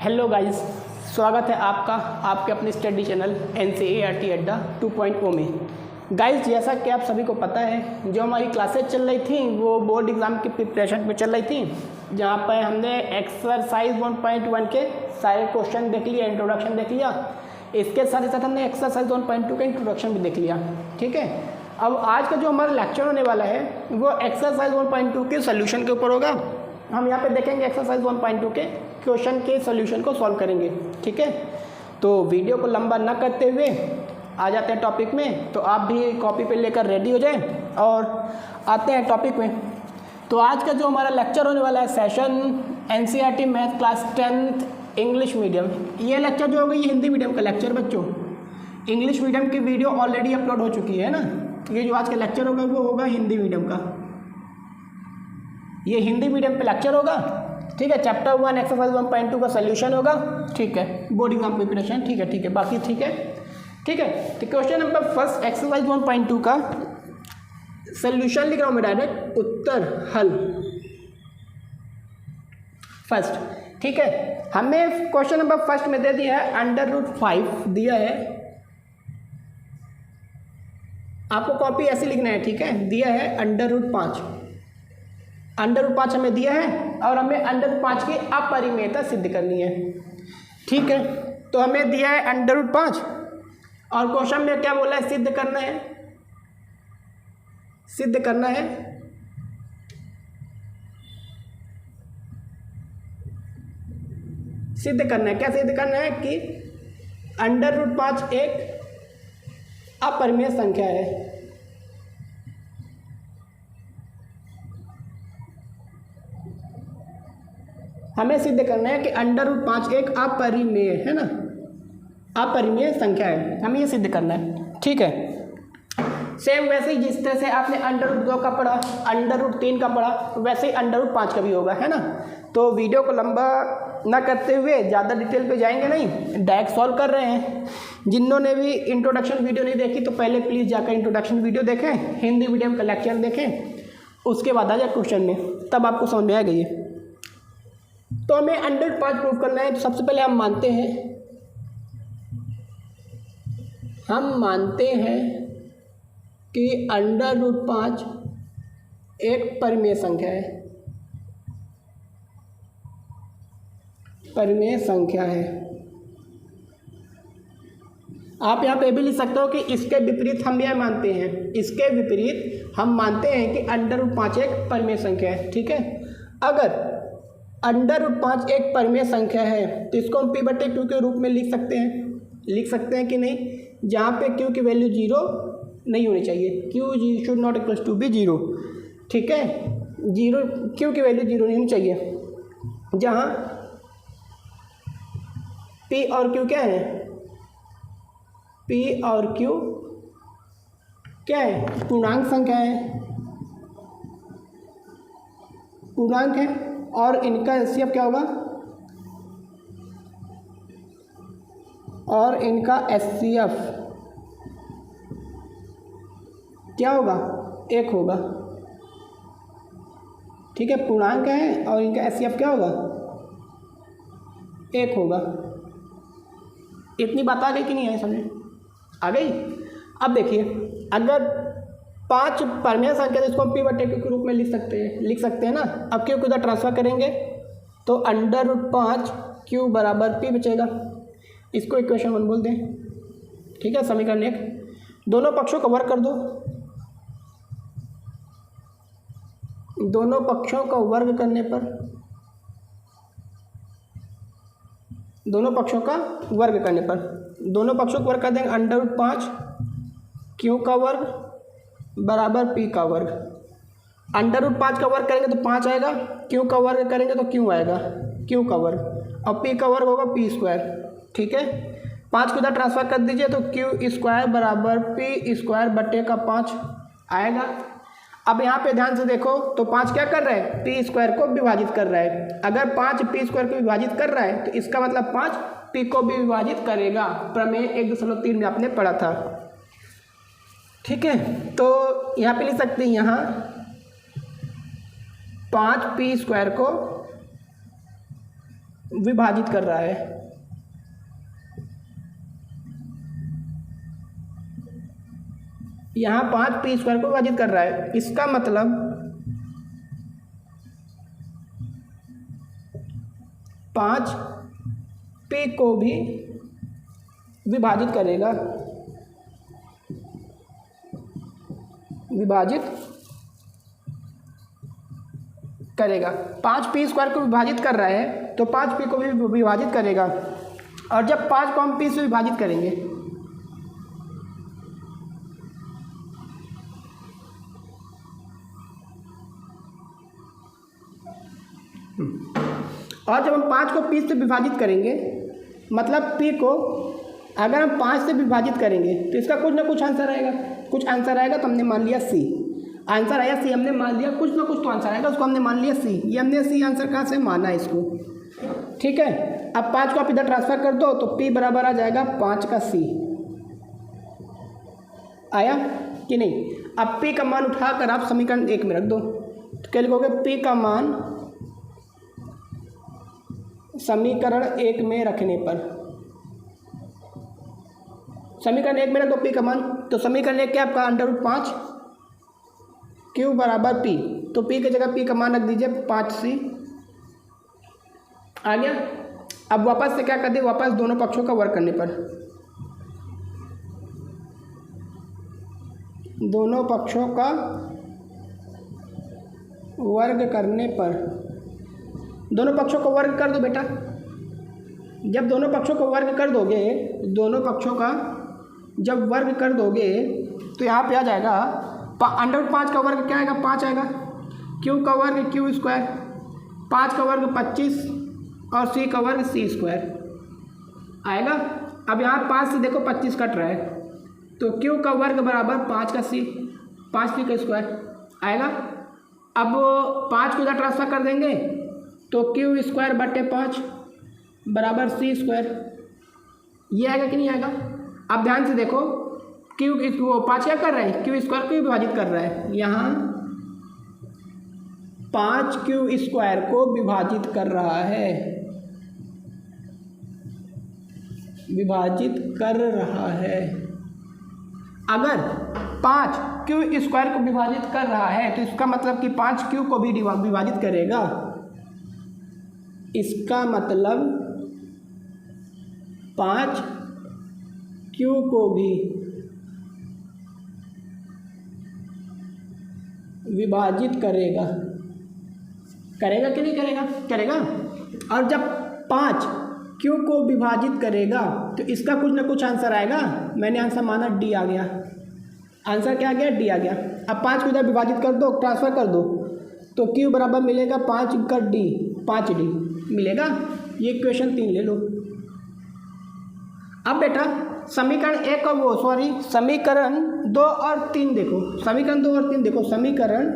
Hello guys, स्वागत है आपका आपके अपने स्टडी चैनल NCERT अड्डा 2.0 में। गाइस, जैसा कि आप सभी को पता है, जो हमारी क्लासेज चल रही थी वो बोर्ड एग्ज़ाम की प्रिपरेशन पे चल रही थी, जहाँ पर हमने एक्सरसाइज 1.1 के सारे क्वेश्चन देख लिया, इंट्रोडक्शन देख लिया। इसके साथ ही साथ हमने एक्सरसाइज 1.2 का इंट्रोडक्शन भी देख लिया। ठीक है, अब आज का जो हमारा लेक्चर होने वाला है वो एक्सरसाइज 1.2 के सोल्यूशन के ऊपर होगा। हम यहाँ पे देखेंगे एक्सरसाइज 1.2 के क्वेश्चन के सॉल्यूशन को सॉल्व करेंगे। ठीक है, तो वीडियो को लंबा ना करते हुए आ जाते हैं टॉपिक में। तो आप भी कॉपी पे लेकर रेडी हो जाएं और आते हैं टॉपिक में। तो आज का जो हमारा लेक्चर होने वाला है session NCERT math class 10th English medium. ये लेक्चर जो होगा ये हिंदी मीडियम का लेक्चर बच्चों। इंग्लिश मीडियम की वीडियो ऑलरेडी अपलोड हो चुकी है ना। ये जो आज का लेक्चर होगा वो होगा हिंदी मीडियम का। ये हिंदी मीडियम पे लेक्चर होगा। ठीक है, चैप्टर 1 एक्सरसाइज 1.2 का सोल्यूशन होगा। ठीक है, बोर्ड एग्जाम प्रिपरेशन। ठीक है, बाकी ठीक है। तो क्वेश्चन नंबर फर्स्ट एक्सरसाइज 1.2 का सोल्यूशन लिख रहा हूँ मैं डायरेक्ट, उत्तर हल फर्स्ट। ठीक है, हमें क्वेश्चन नंबर फर्स्ट में दे दिया है √5 दिया है। आपको कॉपी ऐसे लिखना है। ठीक है, दिया है √5 √5 हमें दिया है और हमें √5 की अपरिमेयता सिद्ध करनी है। ठीक है, तो हमें दिया है √5 और क्वेश्चन में क्या बोला है, सिद्ध करना है। सिद्ध करना है क्या सिद्ध करना है कि √5 एक अपरिमेय संख्या है। हमें सिद्ध करना है कि √5 एक अपरिमेय है ना, अपरिमेय संख्या है। हमें ये सिद्ध करना है। ठीक है, सेम वैसे ही जिस तरह से आपने √2 का पढ़ा, √3 का पढ़ा, वैसे ही √5 का भी होगा, है ना। तो वीडियो को लंबा ना करते हुए ज़्यादा डिटेल पे जाएंगे नहीं, डायरेक्ट सॉल्व कर रहे हैं। जिन्होंने भी इंट्रोडक्शन वीडियो नहीं देखी तो पहले प्लीज़ जाकर इंट्रोडक्शन वीडियो देखें, हिंदी मीडियम का लेक्चर देखें, उसके बाद आ जाए क्वेश्चन में, तब आपको समझ में आएगा ये। तो हमें √5 प्रूव करना है। तो सबसे पहले हम मानते हैं कि √5 एक परिमेय संख्या है। आप यहाँ पे भी लिख सकते हो कि इसके विपरीत हम यह मानते हैं, इसके विपरीत हम मानते हैं कि √5 एक परिमेय संख्या है। ठीक है, अगर √5 एक परिमेय संख्या है तो इसको हम P/Q के रूप में लिख सकते हैं कि नहीं, जहाँ पे Q की वैल्यू 0 नहीं होनी चाहिए। Q should not equals to be 0। ठीक है, Q की वैल्यू 0 नहीं होनी चाहिए। जहाँ P और Q क्या है, P और Q क्या है, पूर्णांक संख्या है, पूर्णांक है। और इनका HCF क्या होगा, और इनका HCF क्या होगा, 1 होगा। ठीक है, पूर्णांक है और इनका HCF क्या होगा, 1 होगा। इतनी बात आ गई कि नहीं आई समझ आ गई। अब देखिए, अगर 5 परिमेय संख्या तो इसको हम P/Q के रूप में लिख सकते हैं ना। अब Q को इधर ट्रांसफर करेंगे तो √5 Q बराबर P बचेगा। इसको इक्वेशन 1 बोल दें। ठीक है, समीकरण 1। दोनों पक्षों का वर्ग कर दो। दोनों पक्षों का वर्ग करने पर दोनों पक्षों का वर्ग कर देंगे √5 Q का वर्ग बराबर P का वर्ग। √5 का वर्ग करेंगे तो 5 आएगा, Q का वर्ग करेंगे तो Q आएगा, Q का वर्ग, और P का वर्ग होगा P²। ठीक है, 5 को इधर ट्रांसफर कर दीजिए तो Q² बराबर P²/5 आएगा। अब यहाँ पे ध्यान से देखो तो 5 क्या कर रहा है, P² को विभाजित कर रहा है। अगर 5 P² को विभाजित कर रहा है तो इसका मतलब 5 P को भी विभाजित करेगा। प्रमेय 1.3 में आपने पढ़ा था। ठीक है, तो यहाँ पे लिख सकते हैं, यहाँ 5p² को विभाजित कर रहा है। यहाँ 5p² को विभाजित कर रहा है, इसका मतलब 5p को भी विभाजित करेगा, विभाजित करेगा। 5p² को विभाजित कर रहा है तो 5p को भी विभाजित करेगा, और जब 5 को हम p से विभाजित करेंगे और जब हम 5 को p से विभाजित करेंगे, मतलब p को अगर हम 5 से विभाजित करेंगे तो इसका कुछ ना कुछ आंसर आएगा, कुछ आंसर आएगा। तो हमने मान लिया c, आंसर आया c, हमने मान लिया कुछ ना कुछ तो आंसर आएगा, उसको हमने मान लिया c। ये हमने c आंसर कहाँ से माना इसको, ठीक है। अब 5 को आप इधर ट्रांसफर कर दो तो p बराबर आ जाएगा 5 का c, आया कि नहीं। अब p का मान उठाकर आप समीकरण 1 में रख दो, तो क्या लिखोगे, p का मान समीकरण 1 में रखने पर, समीकरण 1 में रख दो p का मान, तो समीकरण 1 क्या आपका √5 q बराबर p, तो p की जगह p का मान रख दीजिए 5c, आ गया। अब वापस से क्या कर दे, वापस दोनों पक्षों का वर्ग करने पर, दोनों पक्षों का वर्ग करने पर, दोनों पक्षों को वर्ग कर दो बेटा। जब दोनों पक्षों को वर्ग कर दोगे, दोनों पक्षों का जब वर्ग कर दोगे तो यहाँ पे आ जाएगा √5 का वर्ग क्या आएगा, 5 आएगा, q का वर्ग q², 5 का वर्ग 25 और c का वर्ग c² आएगा। अब यहाँ 5 से देखो 25 कट रहा है, तो q का वर्ग बराबर 5 का c, 5c का स्क्वायर आएगा। अब 5 को इधर ट्रांसफर कर देंगे तो q² बटे 5 बराबर c², ये आएगा कि नहीं आएगा। अब ध्यान से देखो, वो 5 क्या कर रहा है, q² को विभाजित कर रहा है, यहाँ 5q² को विभाजित कर रहा है, विभाजित कर रहा है। अगर 5q² को विभाजित कर रहा है तो इसका मतलब कि 5q को भी विभाजित करेगा, इसका मतलब 5q को भी विभाजित करेगा, करेगा कि नहीं करेगा, करेगा। और जब 5q को विभाजित करेगा तो इसका कुछ ना कुछ आंसर आएगा। मैंने आंसर माना d आ गया, आंसर क्या आ गया, d आ गया। अब 5 को इधर विभाजित कर दो, ट्रांसफर कर दो, तो q बराबर मिलेगा 5 का d, 5d मिलेगा। ये क्वेश्चन 3 ले लो। अब बेटा समीकरण 1 और वो सॉरी समीकरण 2 और 3 देखो, समीकरण 2 और 3 देखो, समीकरण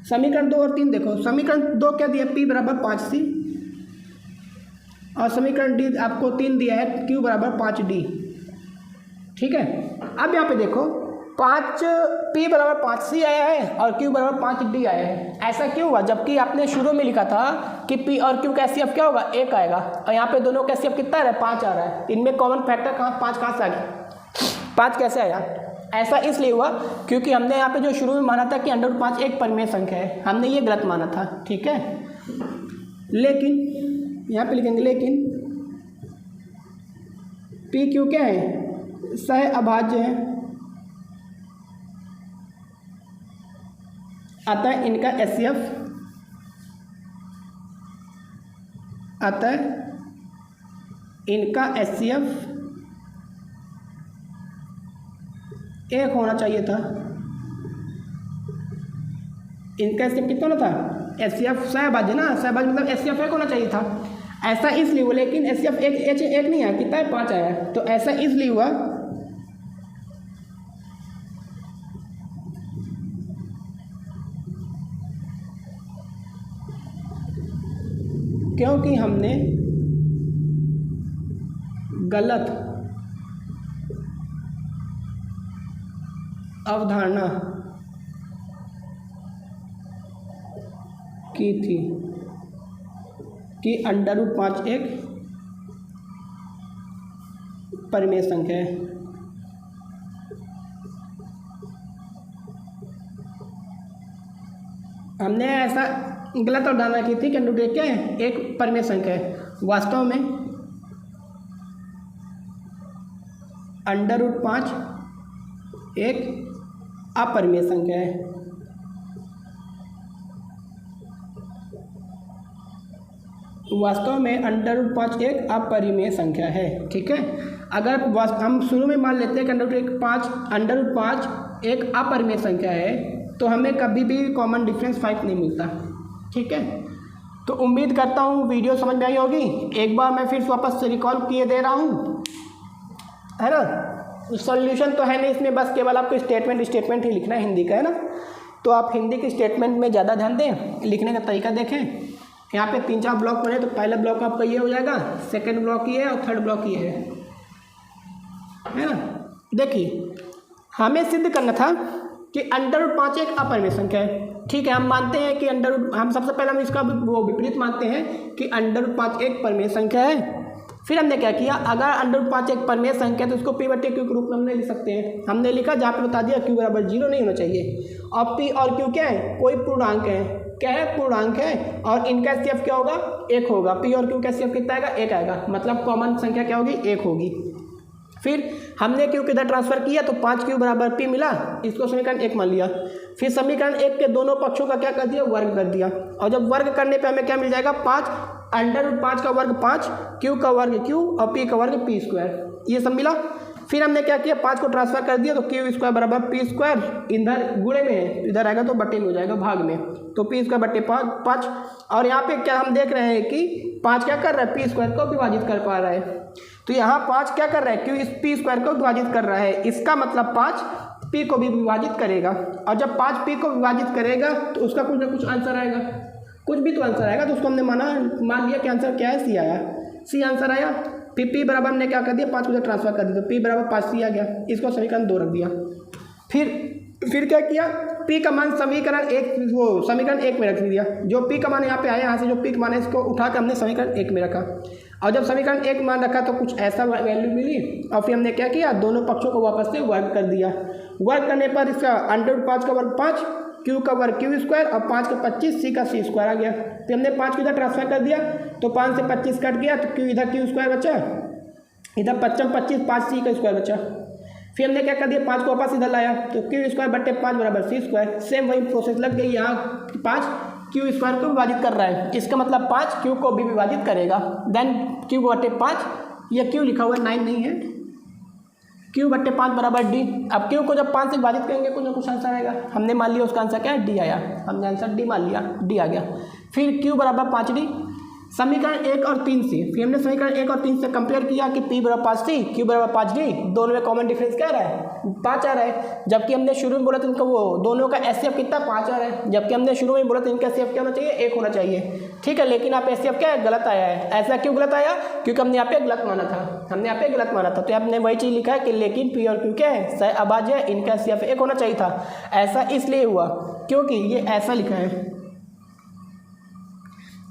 समीकरण 2 और 3 देखो। समीकरण 2 क्या दिया, p बराबर 5c, और समीकरण d आपको 3 दिया है, q बराबर 5d, ठीक है। अब यहाँ पे देखो 5p बराबर 5c आया है और q बराबर 5d आया है। ऐसा क्यों हुआ, जबकि आपने शुरू में लिखा था कि p और q का HCF क्या होगा, 1 आएगा, और यहाँ पे दोनों का HCF कितना आ रहा है, 5 आ रहा है। इनमें कॉमन फैक्टर कहाँ, 5 कहाँ से आ गया, 5 कैसे आया। ऐसा इसलिए हुआ क्योंकि हमने यहाँ पे जो शुरू में माना था कि √5 एक परिमेय संख्या है, हमने ये गलत माना था, ठीक है। लेकिन यहाँ पे लिखेंगे, लेकिन p q क्या है, सह अभाज्य है, अतः इनका HCF, अतः इनका HCF 1 होना चाहिए था। इनका HCF कितना होना था, HCF सहभाज्य ना, सहभाज्य मतलब HCF 1 होना चाहिए था। ऐसा इसलिए हुआ, लेकिन HCF 1 नहीं आया, कितना है, 5 आया। तो ऐसा इसलिए हुआ क्योंकि हमने गलत अवधारणा की थी कि √5 एक परिमेय संख्या है। हमने ऐसा गलत अवधारणा की थी कि √1 क्या है, एक परिमेय संख्या है। वास्तव में √5 एक अपरिमेय संख्या है। वास्तव में √5 एक अपरिमेय संख्या है। ठीक है, अगर हम शुरू में मान लेते हैं कि √5 एक अपरिमेय संख्या है तो हमें कभी भी कॉमन डिफरेंस 5 नहीं मिलता। ठीक है, तो उम्मीद करता हूँ वीडियो समझ में आई होगी। एक बार मैं फिर वापस से रिकॉल किए दे रहा हूँ, है ना। सॉल्यूशन तो है नहीं इसमें, बस केवल आपको स्टेटमेंट ही लिखना है, हिंदी का है ना। तो आप हिंदी के स्टेटमेंट में ज़्यादा ध्यान दें, लिखने का तरीका देखें। यहाँ पे 3-4 ब्लॉक बने, तो पहला ब्लॉक आपका ये हो जाएगा, सेकंड ब्लॉक ये है और थर्ड ब्लॉक ये है ना। देखिए, हमें सिद्ध करना था कि √5 एक अपरिमेय संख्या है। ठीक है, हम मानते हैं कि हम सबसे पहले हम इसका वो विपरीत मानते हैं कि √5 एक परिमेय संख्या है। फिर हमने क्या किया, अगर √5 एक परिमेय संख्या है तो उसको P/Q के रूप में हमने लिख सकते हैं। हमने लिखा जहाँ पे बता दिया Q = 0 नहीं होना चाहिए, और P और Q क्या है, कोई पूर्णांक है। क्या है, पूर्णांक है, और इनका HCF क्या होगा, 1 होगा। P और Q का HCF कितना आएगा, 1 आएगा, मतलब कॉमन संख्या क्या होगी, 1 होगी। फिर हमने Q किधर ट्रांसफर किया तो 5Q = P मिला, इसको समीकरण 1 मान लिया। फिर समीकरण 1 के दोनों पक्षों का क्या कर दिया, वर्ग कर दिया। और जब वर्ग करने पे हमें क्या मिल जाएगा, 5 √5 का वर्ग 5, Q का वर्ग Q और P का वर्ग P², ये सब मिला। फिर हमने क्या किया, 5 को ट्रांसफर कर दिया तो Q² = P², इधर गुणे में है, इधर आएगा तो बटे में हो जाएगा, भाग में, तो P² बटे 5। और यहाँ पे क्या हम देख रहे हैं कि 5 क्या कर रहा है, P² को विभाजित कर पा रहा है। तो यहाँ 5 क्या कर रहा है, Q इस P² को विभाजित कर रहा है, इसका मतलब 5 P को भी विभाजित करेगा। और जब 5 P को विभाजित करेगा तो उसका कुछ ना कुछ आंसर आएगा, कुछ भी तो आंसर आएगा। तो उसको हमने मान लिया कि आंसर क्या है, C आया, C आंसर आया। फिर P बराबर हमने क्या कर दिया, 5 को ट्रांसफर कर दिया तो P = 5C आ गया, इसको समीकरण 2 रख दिया। फिर क्या किया, P का मान समीकरण 1 में रख दिया। जो P का मान यहाँ पे आया, यहाँ से जो P का मान है इसको उठा कर हमने समीकरण 1 में रखा। और जब समीकरण 1 मान रखा तो कुछ ऐसा वैल्यू मिली, और फिर हमने क्या किया, दोनों पक्षों को वापस से वर्ग कर दिया। वर्ग करने पर इसका √5 का वर्ग 5, Q का वर्ग Q² और 5 का 25, C का C² आ गया। तो हमने 5 को इधर ट्रांसफर कर दिया तो 5 से 25 कट गया तो Q इधर Q² बचा, इधर 25 5C का स्क्वायर बचा। फिर हमने क्या कर दिया, 5 को वापस इधर लाया तो Q² बटे 5 = C²। सेम वही प्रोसेस लग गई, यहाँ 5 Q² को विभाजित कर रहा है, इसका मतलब 5 Q को भी विभाजित करेगा। देन Q बटे 5, यह Q लिखा हुआ है, 9 नहीं है, Q बटे 5 = D। अब Q को जब 5 से विभाजित करेंगे कुछ ना कुछ आंसर आएगा। हमने मान लिया उसका आंसर क्या है, D आया, हमने आंसर D मान लिया, D आ गया। फिर Q = 5D, समीकरण 1 और 3 से। फिर हमने समीकरण 1 और 3 से कंपेयर किया कि P = 5C, Q = 5D, दोनों में कॉमन डिफरेंस क्या रहा है, 5 आ रहा है। जबकि हमने शुरू में बोला था इनका वो दोनों का HCF कितना, 5 आ रहा है। जबकि हमने शुरू में बोला था इनका HCF क्या होना चाहिए, 1 होना चाहिए। ठीक है, लेकिन यहाँ पे HCF क्या है, गलत आया है। ऐसा क्यों गलत आया, क्योंकि हमने यहाँ पे गलत माना था, तो आपने वही चीज़ लिखा है कि लेकिन P और Q क्या है, सहअभाज्य है, इनका HCF 1 होना चाहिए था। ऐसा इसलिए हुआ क्योंकि ये ऐसा लिखा है,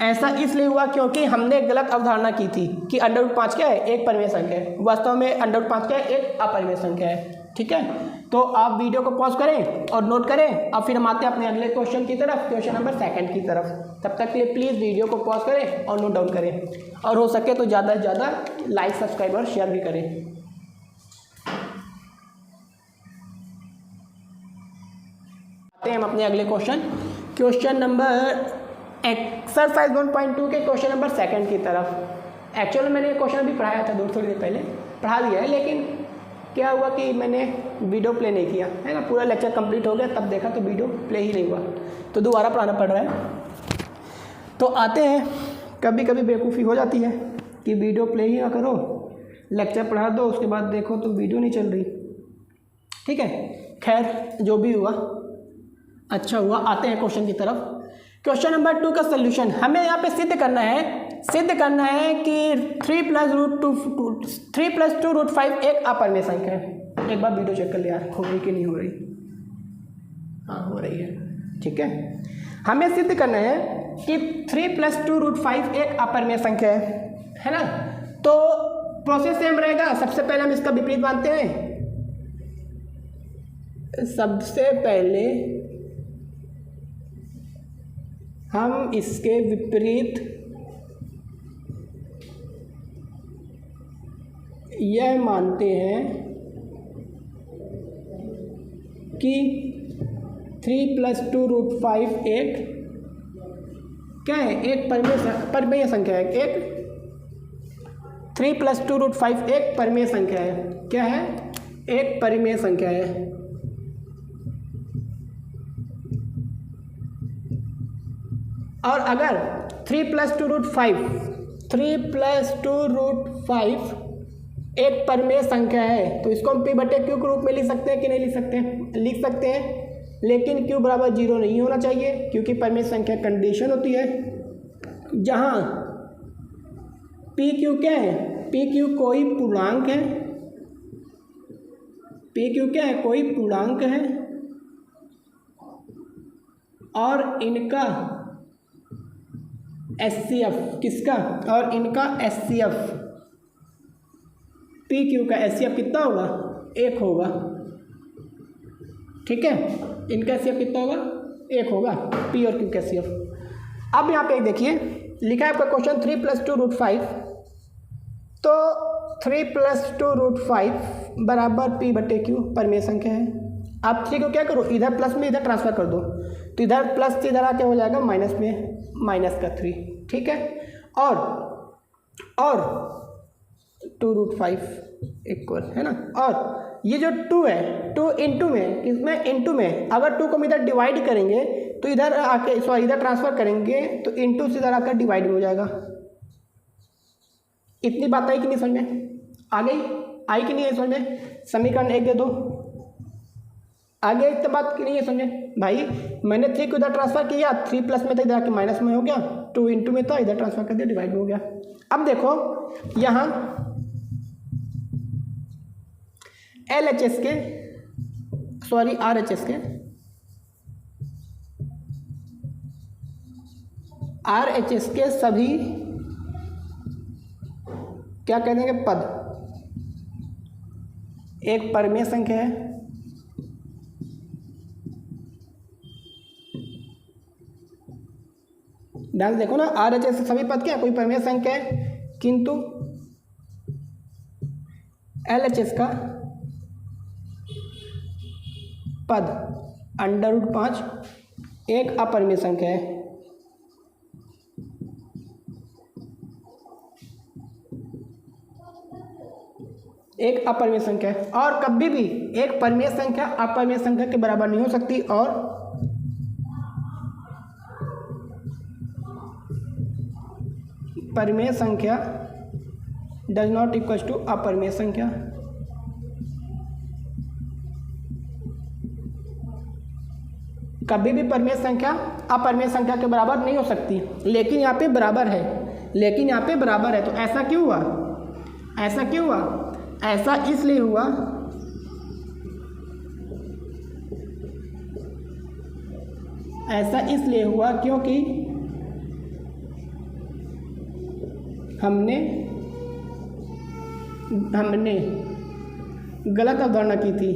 ऐसा इसलिए हुआ क्योंकि हमने गलत अवधारणा की थी कि √5 क्या है, एक परिमेय संख्या है। वास्तव में √5 क्या है, एक अपरिमेय संख्या है। ठीक है, तो आप वीडियो को पॉज करें और नोट करें। अब फिर हम आते हैं अपने अगले क्वेश्चन की तरफ, क्वेश्चन नंबर 2 की तरफ। तब तक के लिए प्लीज़ वीडियो को पॉज करें और नोट डाउन करें, और हो सके तो ज़्यादा से ज़्यादा लाइक, सब्सक्राइब और शेयर भी करें। आते हैं हम अपने अगले क्वेश्चन नंबर एक्सरसाइज 1.2 के क्वेश्चन नंबर 2 की तरफ। एक्चुअली मैंने क्वेश्चन भी पढ़ाया था थोड़ी देर पहले, पढ़ा दिया है, लेकिन क्या हुआ कि मैंने वीडियो प्ले नहीं किया है ना। पूरा लेक्चर कंप्लीट हो गया तब देखा तो वीडियो प्ले ही नहीं हुआ, तो दोबारा पढ़ाना पड़ रहा है। तो आते हैं, कभी कभी बेवकूफ़ी हो जाती है कि वीडियो प्ले ही ना करो, लेक्चर पढ़ा दो, उसके बाद देखो तो वीडियो नहीं चल रही। ठीक है, खैर जो भी हुआ अच्छा हुआ। आते हैं क्वेश्चन की तरफ। क्वेश्चन नंबर 2 का सोल्यूशन हमें यहाँ पे सिद्ध करना है कि 3 + 2 √5 एक अपरिमेय संख्या है। एक बार वीडियो चेक कर ले यार, हो रही कि नहीं हो रही, हाँ हो रही है। ठीक है, हमें सिद्ध करना है कि 3 + 2√5 एक अपरिमेय संख्या है ना। तो प्रोसेस सेम रहेगा। सबसे पहले हम इसका विपरीत मानते हैं। सबसे पहले हम इसके विपरीत यह मानते हैं कि 3 + 2√5 एक क्या है, एक परिमेय संख्या है। एक 3 + 2√5 एक परिमेय संख्या है। क्या है, एक परिमेय संख्या है। और अगर 3 + 2√5 एक परिमेय संख्या है तो इसको हम p/q के रूप में लिख सकते हैं कि नहीं लिख सकते हैं? लिख सकते हैं, लेकिन q = 0 नहीं होना चाहिए, क्योंकि परिमेय संख्या कंडीशन होती है जहाँ pq क्या है, pq कोई पूर्णांक है, pq क्या है, कोई पूर्णांक है और इनका HCF किसका, और इनका HCF PQ का HCF कितना होगा, 1 होगा। ठीक है, इनका HCF कितना होगा, 1 होगा, P और Q का HCF। अब यहाँ पे देखिए लिखा है आपका क्वेश्चन 3 + 2√5, तो 3 + 2√5 = p/q परिमेय संख्या है। आप 3 को क्या करो, इधर प्लस में इधर ट्रांसफर कर दो, तो इधर प्लस से इधर आके हो जाएगा माइनस में -3। ठीक है, और 2√5 इक्वल है ना। और ये जो 2 है, 2 इंटू में, इसमें इंटू में अगर 2 को हम इधर डिवाइड करेंगे तो इधर आके सॉरी इधर ट्रांसफर करेंगे तो इंटू से इधर आकर डिवाइड में हो जाएगा। इतनी बात आई कि नहीं समझ में आ गई, आई कि नहीं है समझ में? समीकरण 1 दे दो, आगे इतनी बात की नहीं है समझे भाई। मैंने 3 को इधर ट्रांसफर किया, 3 प्लस में था इधर आके माइनस में हो गया, 2 इंटू में था इधर ट्रांसफर कर दिया, डिवाइड में हो गया। अब देखो यहाँ LHS के सॉरी RHS के RHS के सभी क्या कह देंगे, पद एक परिमेय संख्या है। ध्यान से देखो ना, RHS सभी पद क्या कोई परिमेय संख्या है, किंतु LHS का पद √5 एक अपरिमेय संख्या है। एक अपरिमेय संख्या है, और कभी भी एक परिमेय संख्या अपरिमेय संख्या के बराबर नहीं हो सकती, और परिमेय संख्या डज नॉट इक्वल टू अपरिमेय संख्या। कभी भी परिमेय संख्या अपरिमेय संख्या के बराबर नहीं हो सकती, लेकिन यहाँ पे बराबर है, लेकिन यहाँ पे बराबर है। तो ऐसा क्यों हुआ, ऐसा क्यों हुआ, ऐसा इसलिए हुआ ऐसा इसलिए हुआ क्योंकि हमने गलत अवधारणा की थी।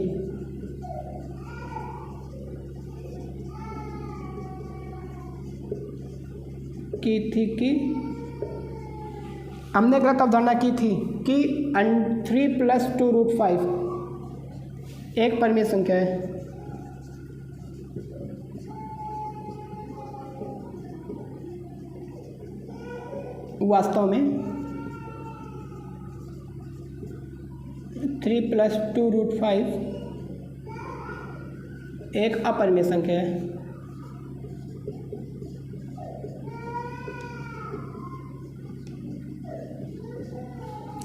हमने गलत अवधारणा की थी कि 3 + 2√5 एक परिमेय संख्या है। वास्तव में 3 + 2√5 एक अपरिमेय संख्या है।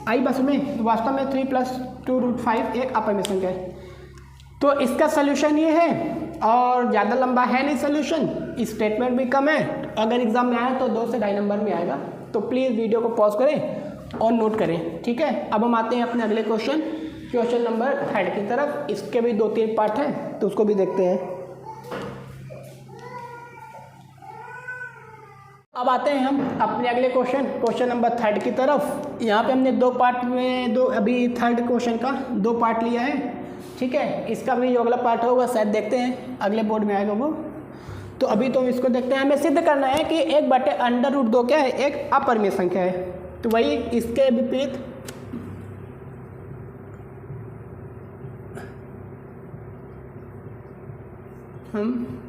आई बस में वास्तव में 3 + 2√5 एक अपरिमेय संख्या है। तो इसका सलूशन ये है, और ज़्यादा लंबा है नहीं सलूशन, स्टेटमेंट भी कम है। अगर एग्जाम में आया तो 2 से 2.5 नंबर में आएगा। तो प्लीज़ वीडियो को पॉज करें और नोट करें, ठीक है। अब हम आते हैं अपने अगले क्वेश्चन नंबर 3 की तरफ। इसके भी 2-3 पार्ट हैं, तो उसको भी देखते हैं। अब आते हैं हम अपने अगले क्वेश्चन नंबर 3 की तरफ। यहाँ पे हमने दो पार्ट में अभी थर्ड क्वेश्चन का 2 पार्ट लिया है, ठीक है। इसका भी जो अगला पार्ट होगा शायद देखते हैं अगले बोर्ड में आएगा वो। तो अभी तो इसको देखते हैं। हमें सिद्ध करना है कि 1/√2 क्या है, एक अपरिमेय संख्या है। तो वही इसके विपरीत हम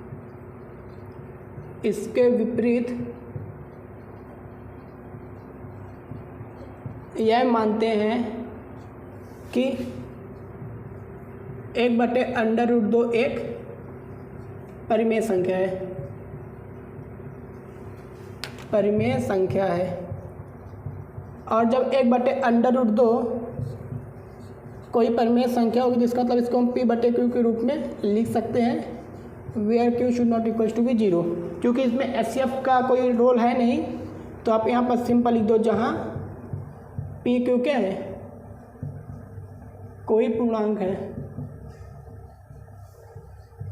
इसके विपरीत यह मानते हैं कि 1/√2 एक परिमेय संख्या है, परिमेय संख्या है। और जब 1/√2 कोई परिमेय संख्या होगी जिसका मतलब इसको हम p/q के रूप में लिख सकते हैं, where q should not equals to be 0। क्योंकि इसमें HCF का कोई रोल है नहीं, तो आप यहाँ पर सिंपल लिख दो, जहाँ p/q क्या है, कोई पूर्णांक है,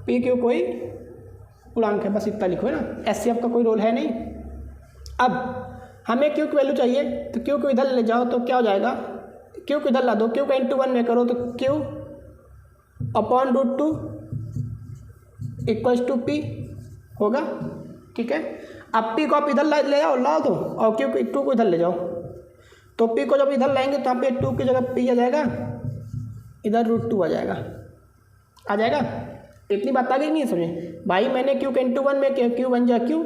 p/q कोई पूर्णांक है, बस इतना लिखो है ना। HCF का कोई रोल है नहीं। अब हमें q की वैल्यू चाहिए, तो q को इधर ले जाओ तो क्या हो जाएगा, q को इधर ला दो, q का इंटू 1 में करो तो q/√2 इक्वल्स टू p होगा, ठीक है। अब p को आप इधर ले जाओ, ला दो, और q को इधर ले जाओ। तो p को जब इधर लाएंगे तो यहाँ पे 2 की जगह p आ जाएगा, इधर √2 आ जाएगा, आ जाएगा। इतनी बात आ गई नहीं समझे भाई। मैंने q के इंटू 1 में किया, q बन जा q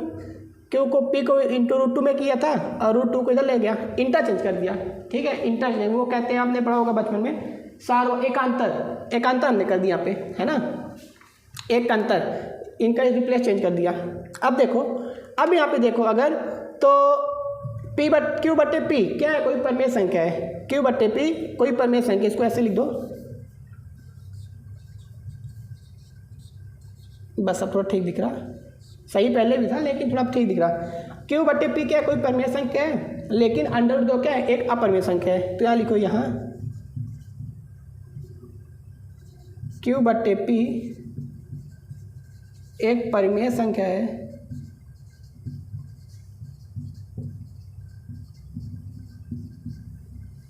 को p को इंटू √2 में किया था और √2 को इधर ले गया, इंटरचेंज कर दिया, ठीक है। इंटरचेंज वो कहते हैं, आपने पढ़ा होगा बचपन में, सार एकांतर हमने कर दिया यहाँ पे, है ना, एक अंतर, इनका रिप्लेस चेंज कर दिया। अब देखो, अब यहाँ पे देखो, अगर तो q/p क्या है, कोई परिमेय संख्या है, q/p कोई परिमेय संख्या, इसको ऐसे लिख दो, बस अब थोड़ा ठीक दिख रहा, सही पहले भी था लेकिन थोड़ा ठीक दिख रहा। q/p क्या है, कोई परिमेय संख्या है, लेकिन √2 क्या है, एक अपरिमेय संख्या है। तो यहाँ लिखो, यहाँ q/p एक परिमेय संख्या है,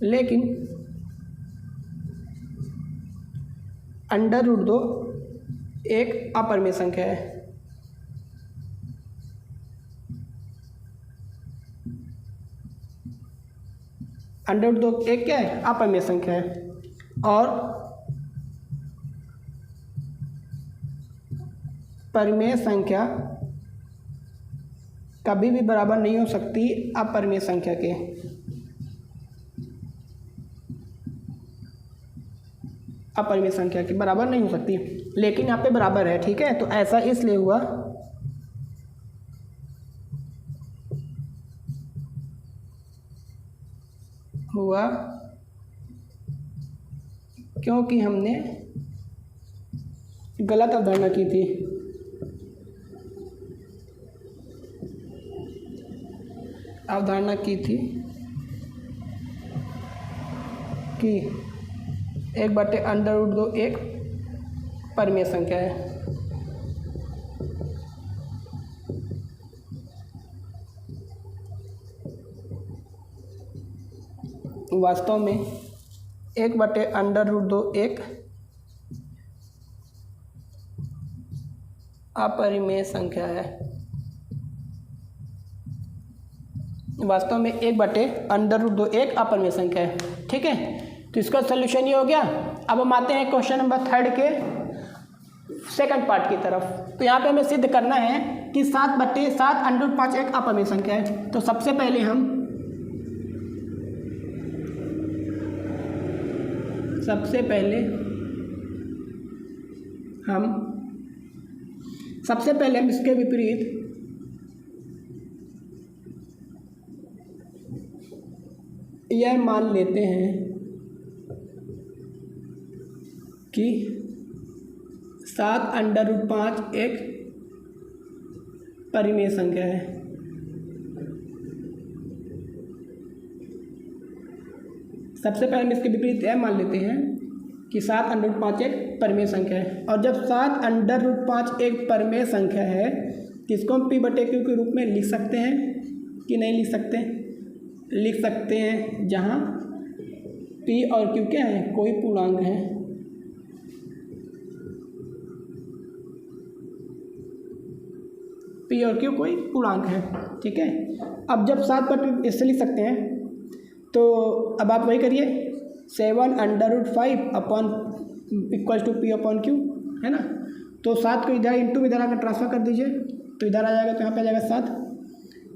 लेकिन √2 एक अपरिमेय संख्या है। √2 एक क्या है, अपरिमेय संख्या है। और परिमेय संख्या कभी भी बराबर नहीं हो सकती अपरिमेय संख्या के। अपरिमेय संख्या के बराबर नहीं हो सकती, लेकिन यहाँ पे बराबर है, ठीक है। तो ऐसा इसलिए हुआ क्योंकि हमने गलत अवधारणा की थी। अवधारणा की थी कि 1/√2 एक परिमेय संख्या है। वास्तव में 1/√2 एक अपरिमेय संख्या है। वास्तव में 1/√2 एक अपरिमेय संख्या है, ठीक है। तो इसका सोल्यूशन ये हो गया। अब हम आते हैं क्वेश्चन नंबर 3 के सेकंड पार्ट की तरफ। तो यहाँ पे हमें सिद्ध करना है कि 7/7 √5 एक अपरिमेय संख्या है। तो सबसे पहले हम इसके विपरीत यह मान लेते हैं कि 7/5 एक परिमेय संख्या है। सबसे पहले हम इसके विपरीत यह मान लेते हैं कि 7/5 एक परिमेय संख्या है। और जब 7/5 एक परिमेय संख्या है, तो इसको हम p/q के रूप में लिख सकते हैं, कि नहीं लिख सकते? लिख सकते हैं, जहाँ पी और क्यू क्या है, कोई पूर्णांक है। पी और क्यू कोई पूर्णांक है, ठीक है। अब जब 7 इससे लिख सकते हैं, तो अब आप वही करिए, 7√5 upon equal to P upon Q, है ना। तो 7 को इधर इंटू इधर आकर ट्रांसफर कर दीजिए, तो इधर आ जाएगा, तो यहाँ पे आ जाएगा 7,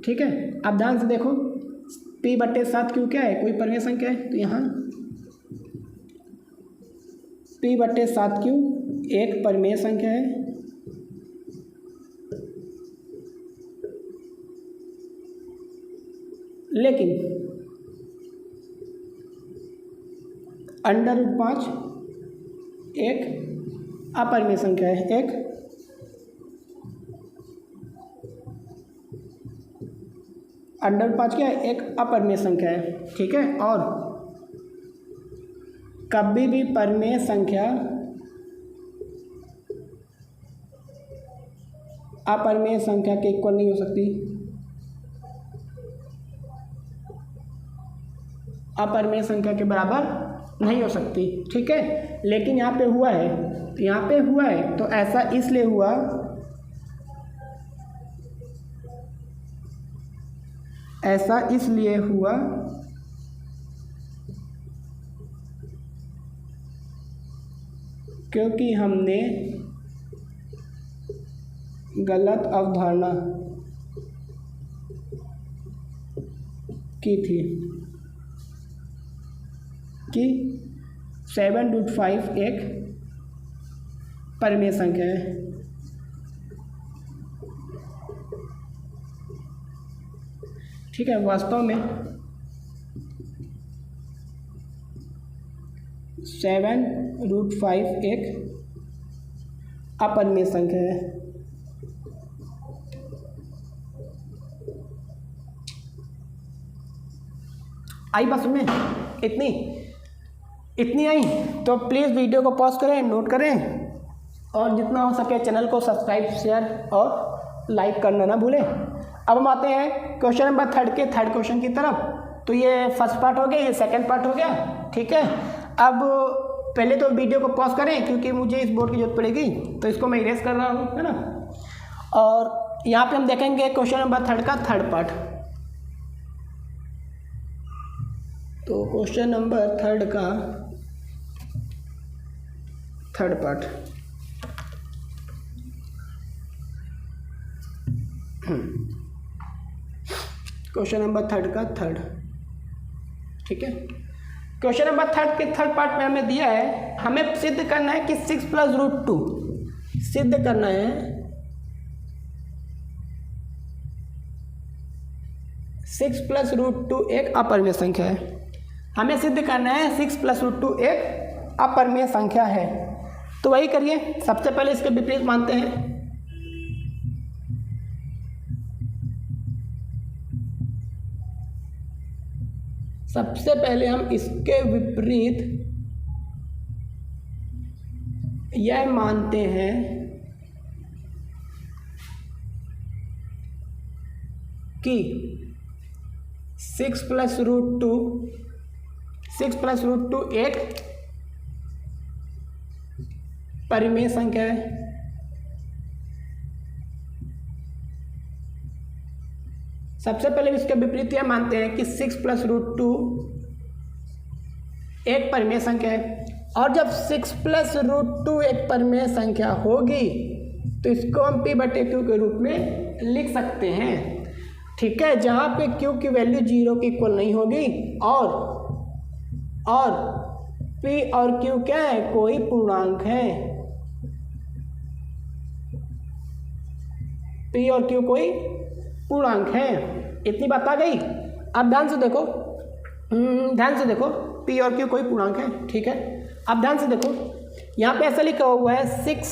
ठीक है। अब ध्यान से देखो, p/7 क्यू क्या है, कोई परिमेय संख्या है, तो यहाँ p/7 क्यू एक परिमेय संख्या है। लेकिन √5 एक अपरिमेय संख्या है, एक √5 क्या है, एक अपरिमेय संख्या है, ठीक है। और कभी भी परिमेय संख्या अपरिमेय संख्या के इक्वल नहीं हो सकती, अपरिमेय संख्या के बराबर नहीं हो सकती, ठीक है। लेकिन यहाँ पे हुआ है, तो यहाँ पे हुआ है, तो ऐसा इसलिए हुआ क्योंकि हमने गलत अवधारणा की थी कि 7√5 एक परिमेय संख्या है। ठीक है, वास्तव में 7√5 एक अपरिमेय संख्या है। आई बात में इतनी आई, तो प्लीज़ वीडियो को पॉज करें, नोट करें, और जितना हो सके चैनल को सब्सक्राइब, शेयर और लाइक करना ना भूलें। अब हम आते हैं क्वेश्चन नंबर 3 के थर्ड क्वेश्चन की तरफ। तो ये फर्स्ट पार्ट हो गया, ये सेकंड पार्ट हो गया, ठीक है। अब पहले तो वीडियो को पॉज करें, क्योंकि मुझे इस बोर्ड की जरूरत पड़ेगी, तो इसको मैं इरेज कर रहा हूँ, है ना। और यहाँ पे हम देखेंगे क्वेश्चन नंबर 3 का थर्ड पार्ट। तो क्वेश्चन नंबर 3 का थर्ड पार्ट, क्वेश्चन नंबर 3 का थर्ड, ठीक है। क्वेश्चन नंबर 3 के थर्ड पार्ट में हमें दिया है, हमें सिद्ध करना है कि 6 + √2 सिद्ध करना है, 6 + √2 एक अपरिमेय संख्या है। हमें सिद्ध करना है 6 + √2 एक अपरिमेय संख्या है। तो वही करिए, सबसे पहले इसके विपरीत मानते हैं। सबसे पहले हम इसके विपरीत यह मानते हैं कि 6 + √2 एक परिमेय संख्या है। सबसे पहले इसके विपरीत यह मानते हैं कि 6 + √2 एक परिमेय संख्या है। और जब 6 + √2 एक परिमेय संख्या होगी, तो इसको हम p/q के रूप में लिख सकते हैं, ठीक है। जहाँ पे q की वैल्यू 0 के इक्वल नहीं होगी, और p और q क्या है, कोई पूर्णांक है। p और q कोई पूर्णांक है। इतनी बात आ गई। अब ध्यान से देखो, p और q कोई पूर्णांक है, ठीक है। अब ध्यान से देखो, यहाँ पे ऐसा लिखा हुआ है 6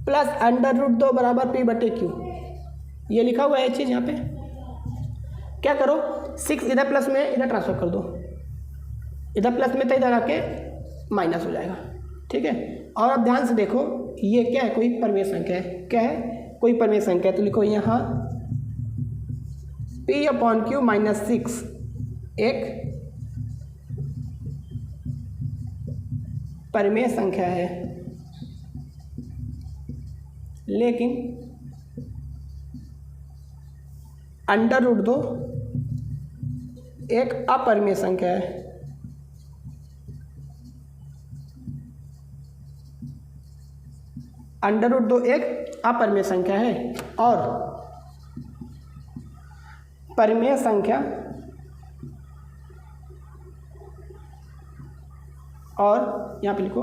+ √2 बराबर p/q, ये लिखा हुआ है चीज़। यहाँ पे क्या करो, 6 इधर प्लस में इधर ट्रांसफर कर दो, इधर प्लस में तो इधर आके माइनस हो जाएगा, ठीक है। और अब ध्यान से देखो, ये क्या है, कोई परिमेय संख्या है। क्या है, कोई परिमेय संख्या है। तो लिखो यहाँ P/Q माइनस 6 एक परिमेय संख्या है, लेकिन √2 एक अपरिमेय संख्या है। √2 एक अपरिमेय संख्या है और परिमेय संख्या और यहाँ पे लिखो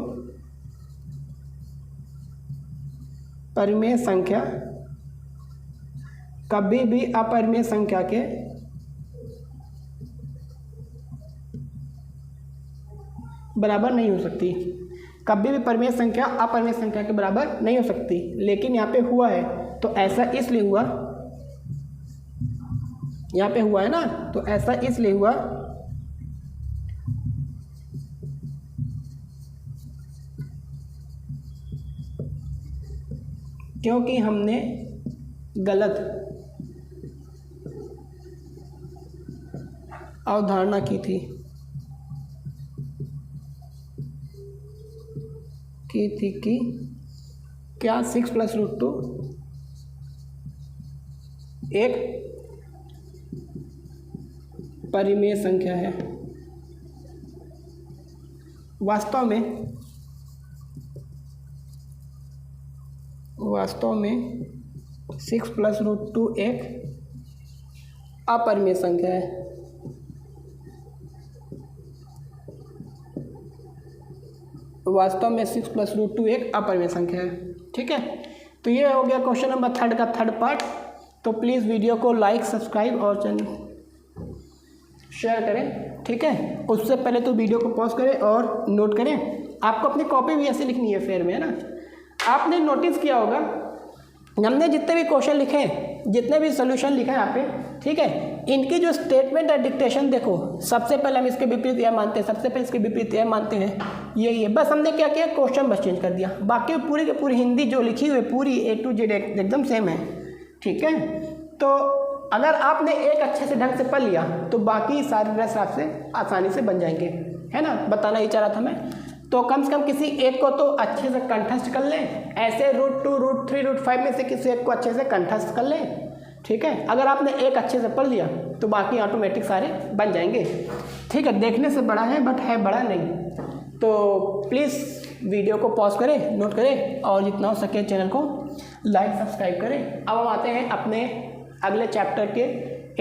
परिमेय संख्या कभी भी अपरिमेय संख्या के बराबर नहीं हो सकती। कभी भी परिमेय संख्या अपरिमेय संख्या के बराबर नहीं हो सकती, लेकिन यहाँ पे हुआ है तो ऐसा इसलिए हुआ, यहाँ पे हुआ है ना, तो ऐसा इसलिए हुआ क्योंकि हमने गलत अवधारणा की थी कि क्या 6 + √2 एक परिमेय संख्या है। वास्तव में 6 + √2 एक अपरिमेय संख्या है। वास्तव में 6 + √2 एक अपरिमेय संख्या है। ठीक है, तो ये हो गया क्वेश्चन नंबर 3 का थर्ड पार्ट। तो प्लीज़ वीडियो को लाइक, सब्सक्राइब और चैनल शेयर करें। ठीक है, उससे पहले तो वीडियो को पॉज करें और नोट करें। आपको अपनी कॉपी भी ऐसे लिखनी है फेयर में, है ना। आपने नोटिस किया होगा हमने जितने भी क्वेश्चन लिखे, जितने भी सोल्यूशन लिखे हैं यहाँ पे, ठीक है, इनकी जो स्टेटमेंट और डिक्टेशन देखो, सबसे पहले हम इसके विपरीत यह मानते हैं, सबसे पहले इसके विपरीत यह मानते हैं, ये बस हमने क्या किया, क्वेश्चन बस चेंज कर दिया। बाकी पूरी की पूरी हिंदी जो लिखी हुई पूरी A to Z एकदम सेम है। ठीक है, तो अगर आपने एक अच्छे से ढंग से पढ़ लिया तो बाकी सारे प्रश्न आपसे आसानी से बन जाएंगे, है ना। बताना ही चाह रहा था मैं। तो कम से कम किसी एक को तो अच्छे से कंठस्थ कर लें, ऐसे √2, √3, √5 में से किसी एक को अच्छे से कंठस्थ कर लें। ठीक है, अगर आपने एक अच्छे से पढ़ लिया तो बाकी ऑटोमेटिक सारे बन जाएंगे। ठीक है, देखने से बड़ा है बट है बड़ा नहीं। तो प्लीज़ वीडियो को पॉज करें, नोट करें और जितना हो सके चैनल को लाइक, सब्सक्राइब करें। अब हम आते हैं अपने अगले चैप्टर के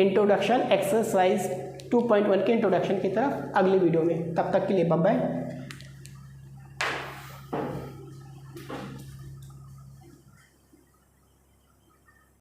इंट्रोडक्शन एक्सरसाइज 2.1 के इंट्रोडक्शन की तरफ अगली वीडियो में। तब तक के लिए बाय बाय।